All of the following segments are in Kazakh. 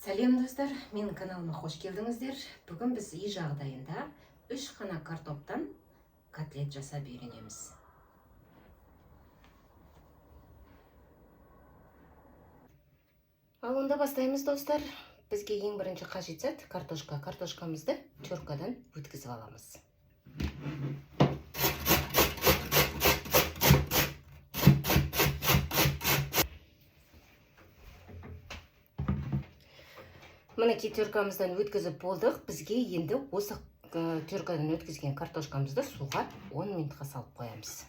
Сәлем достар, менің каналыма қош келдіңіздер. Бүгін біз үй жағдайында 3 қана картоптан котлет жасап үйренеміз. Ал онда бастаймыз достар. Бізге ең бірінші қажет зат картошка. Картошкамызды теркадан өткізіп аламыз. Мінекей теркамыздан өткізіп болдық. Бізге енді осы теркадан өткізген картошкамызды суға 10 минутқа салып қоямыз.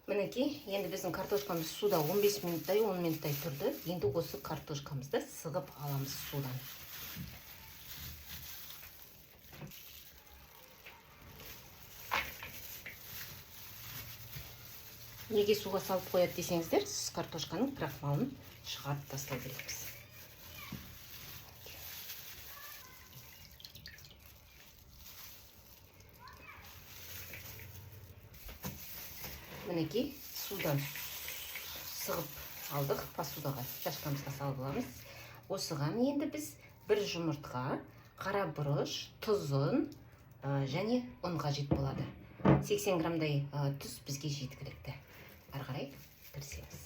Мінекей, енді біздің картошкамыз суда 15 минуттай, 10 минуттай тұрды. Енді осы картошкамызды сығып аламыз судан. Неге суға салып қояды десеңіздер, сіз картошканың крахмалын шығарып тастау керекпіз. Мінекей, судан сығып алдық, посудаға, чашкамызға салып аламыз. Осыған енді біз бір жұмыртқа, қара бұрыш, тұзын және ұн қажет болады. 80 граммдай тұз бізге жеткілікті. Ары қарай кірісеміз.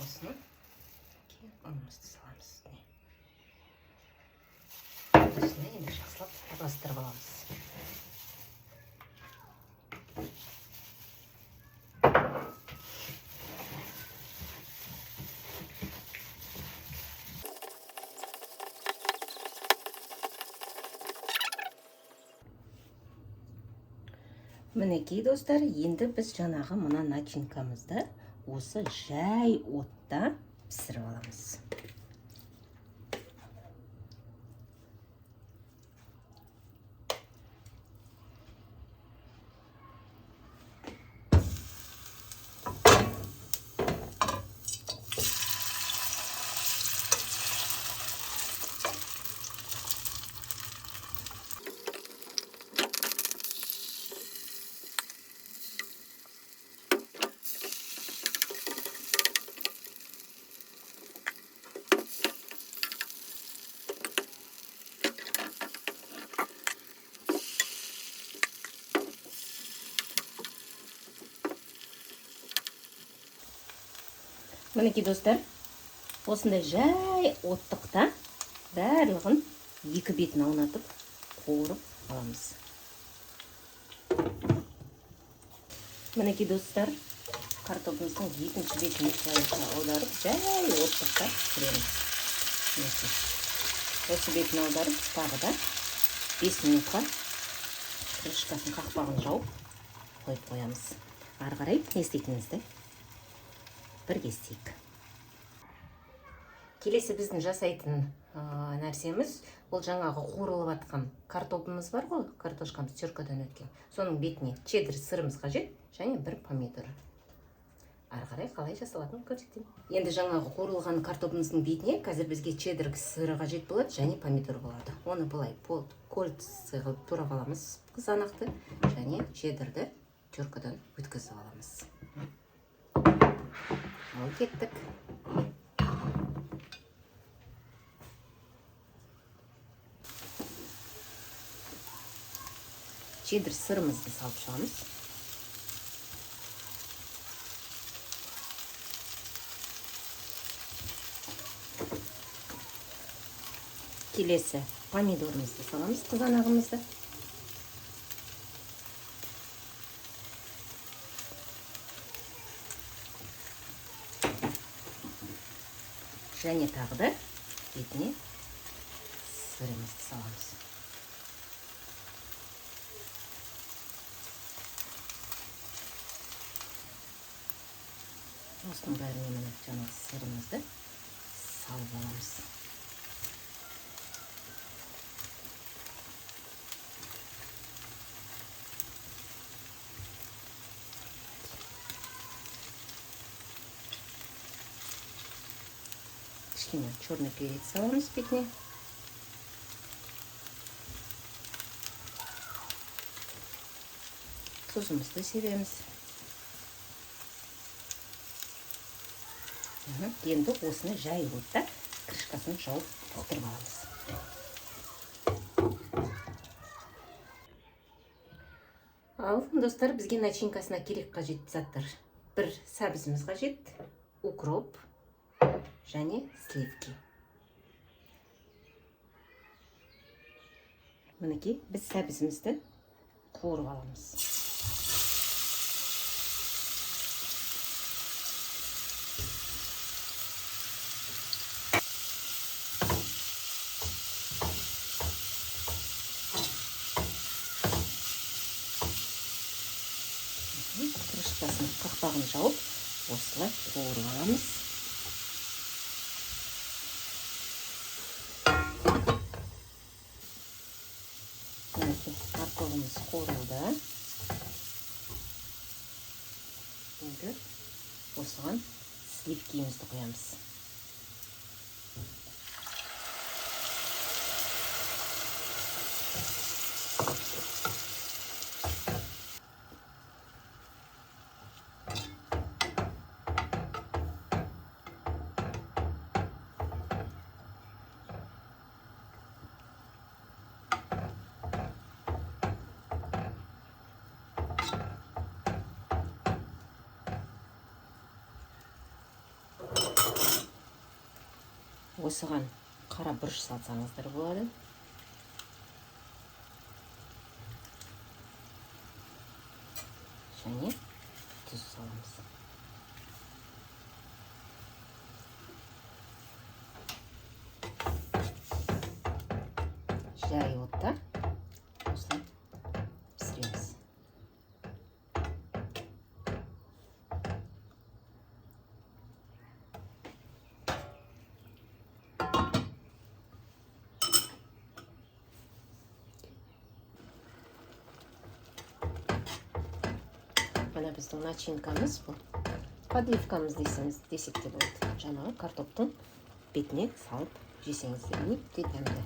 Осыны ұнымызды саламыз үстіне. Үстіне енді жақсылап араластырып аламыз. Мінекей достар, енді біз жаңағы мына начинкамызды осы жай отта пісіріп аламыз. Мінекей достар, осындай жай оттықта барлығын екі бетін аунатып, қуырып аламыз. Мінекей достар, картопымыздың екінші бетін аударып, жай оттықта пісіреміз. Осы бетін аударып, тағы да 5 минутқа крышкасын қақпағын жауып қойып қоямыз. Ары қарай не істейтінімізді бірге істейік. Келесі біздің жасайтын нәрсеміз, ол жаңағы қуырылып атқан картопымыз бар ғой, картошкамыз теркадан өткен. Соның бетіне чеддер сырымыз қажет, және бір помидор. Ары қарай қалай жасалатынын көрсетейін. Енді жаңағы қуырылған картопымыздың бетіне қазір бізге чеддер сыры қажет болады, және помидор болады. Оны былай кольца қылып турап аламыз қызанақты, және чеддерді теркадан өткізіп аламыз. Ал кеттік. Чеддер сырымызды салып шығамыз. Келесі помидорымызды саламыз, қызанағымызды. Және тағы да бетіне сырымызды саламыз. Осының бәріне міне жаңағы сырымызды салып аламыз. кішкене черный перец саламыз бетіне. Тұзымызды себеміз. Енді осыны жайып отта крышкасын жауып толтырып аламыз. Ал, достар, бізге начинкасына керек қажет заттар. Бір сәбізіміз қажет, укроп және сливки. Мінекей, біз сәбізімізді қуырып аламыз. Крышкасын қақпағын жауып, осылай қуырып аламыз. Мінекей, морковымыз қуырылды. Енді осыған сливкимізді қоямыз. Осыған қара бұрыш салсаңыздар болады. Және тұз саламыз. Жай отта осылай пісіреміз. Мына біздің начинкамыз бұл. Подливкамыз десек те болады. Жаңағы картоптың бетіне салып жесеңіздер өте дәмді.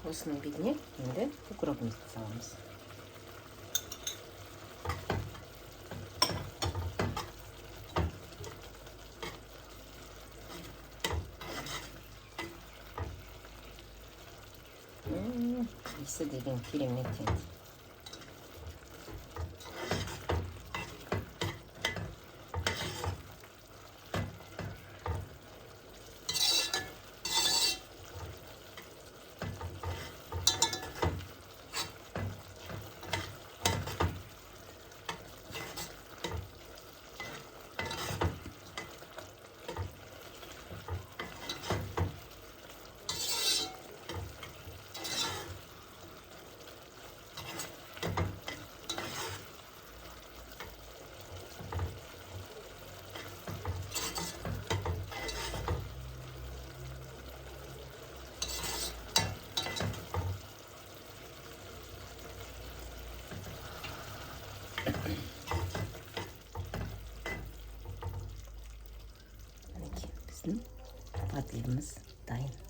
Осының бетіне енді укропымызды саламыз. Иісі деген керемет енді. Подливіміз дайын.